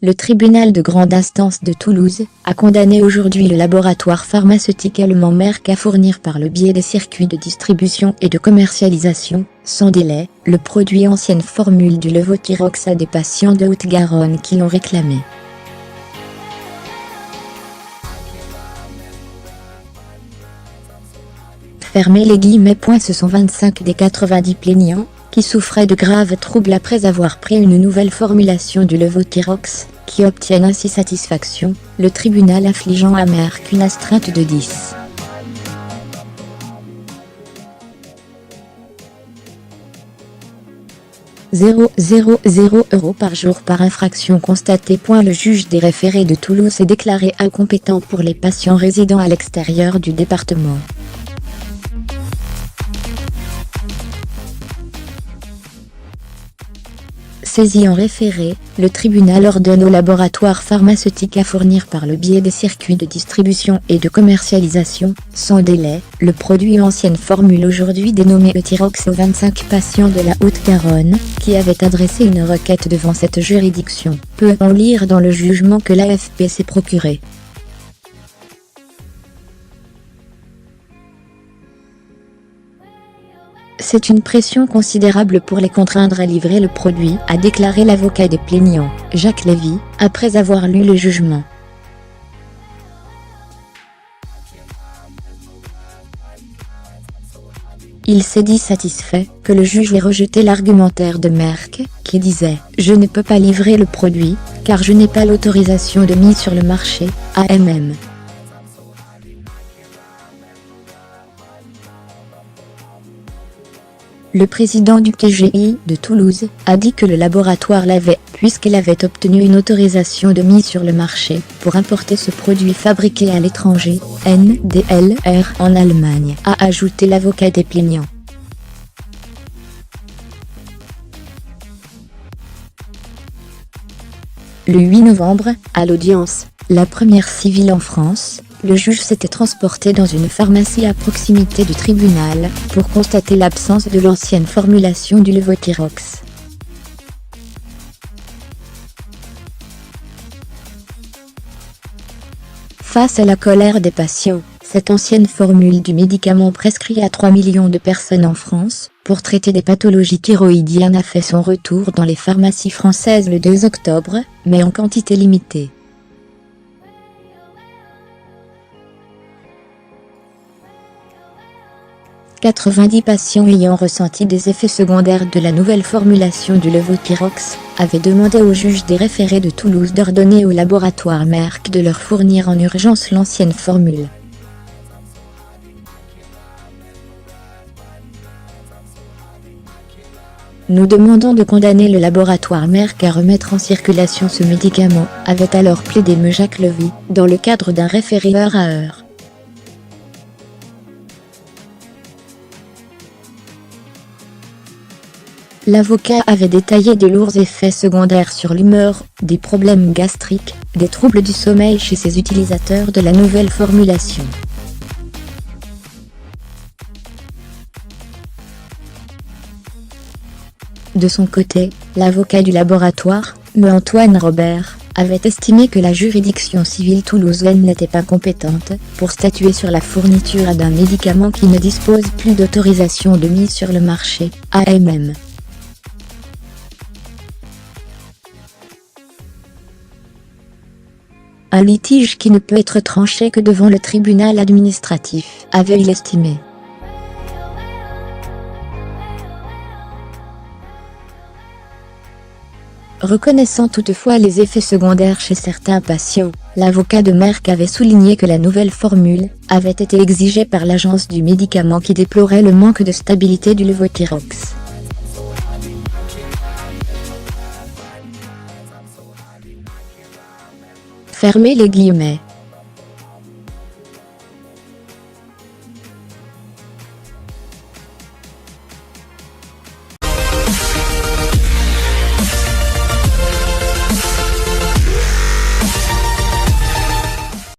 Le tribunal de grande instance de Toulouse a condamné aujourd'hui le laboratoire pharmaceutique allemand Merck à fournir par le biais des circuits de distribution et de commercialisation, sans délai, le produit ancienne formule du Levothyrox à des patients de Haute-Garonne qui l'ont réclamé. Fermez les guillemets. Ce sont 25 des 90 plaignants qui souffraient de graves troubles après avoir pris une nouvelle formulation du Levothyrox, qui obtiennent ainsi satisfaction, le tribunal infligeant à Merck une astreinte de 10 000 € par jour par infraction constatée. Le juge des référés de Toulouse s'est déclaré incompétent pour les patients résidant à l'extérieur du département. Saisi en référé, le tribunal ordonne au laboratoire pharmaceutique à fournir par le biais des circuits de distribution et de commercialisation, sans délai, le produit ancienne formule aujourd'hui dénommé Euthyrox aux 25 patients de la Haute-Garonne, qui avaient adressé une requête devant cette juridiction. Peut-on lire dans le jugement que l'AFP s'est procuré. C'est une pression considérable pour les contraindre à livrer le produit, a déclaré l'avocat des plaignants, Jacques Lévy, après avoir lu le jugement. Il s'est dit satisfait que le juge ait rejeté l'argumentaire de Merck, qui disait « Je ne peux pas livrer le produit, car je n'ai pas l'autorisation de mise sur le marché, AMM ». Le président du TGI de Toulouse a dit que le laboratoire l'avait, puisqu'il avait obtenu une autorisation de mise sur le marché pour importer ce produit fabriqué à l'étranger, NDLR en Allemagne, a ajouté l'avocat des plaignants. Le 8 novembre, à l'audience, la première civile en France, le juge s'était transporté dans une pharmacie à proximité du tribunal pour constater l'absence de l'ancienne formulation du Levothyrox. Face à la colère des patients, cette ancienne formule du médicament prescrit à 3 millions de personnes en France pour traiter des pathologies thyroïdiennes a fait son retour dans les pharmacies françaises le 2 octobre, mais en quantité limitée. « 90 patients ayant ressenti des effets secondaires de la nouvelle formulation du Levothyrox avaient demandé au juge des référés de Toulouse d'ordonner au laboratoire Merck de leur fournir en urgence l'ancienne formule. Nous demandons de condamner le laboratoire Merck à remettre en circulation ce médicament, avait alors plaidé Jacques Lévy, dans le cadre d'un référé heure à heure. L'avocat avait détaillé de lourds effets secondaires sur l'humeur, des problèmes gastriques, des troubles du sommeil chez ses utilisateurs de la nouvelle formulation. De son côté, l'avocat du laboratoire, M. Antoine Robert, avait estimé que la juridiction civile toulousaine n'était pas compétente pour statuer sur la fourniture d'un médicament qui ne dispose plus d'autorisation de mise sur le marché, AMM. Un litige qui ne peut être tranché que devant le tribunal administratif, avait-il estimé. Reconnaissant toutefois les effets secondaires chez certains patients, l'avocat de Merck avait souligné que la nouvelle formule avait été exigée par l'agence du médicament qui déplorait le manque de stabilité du Levothyrox. Fermez les guillemets.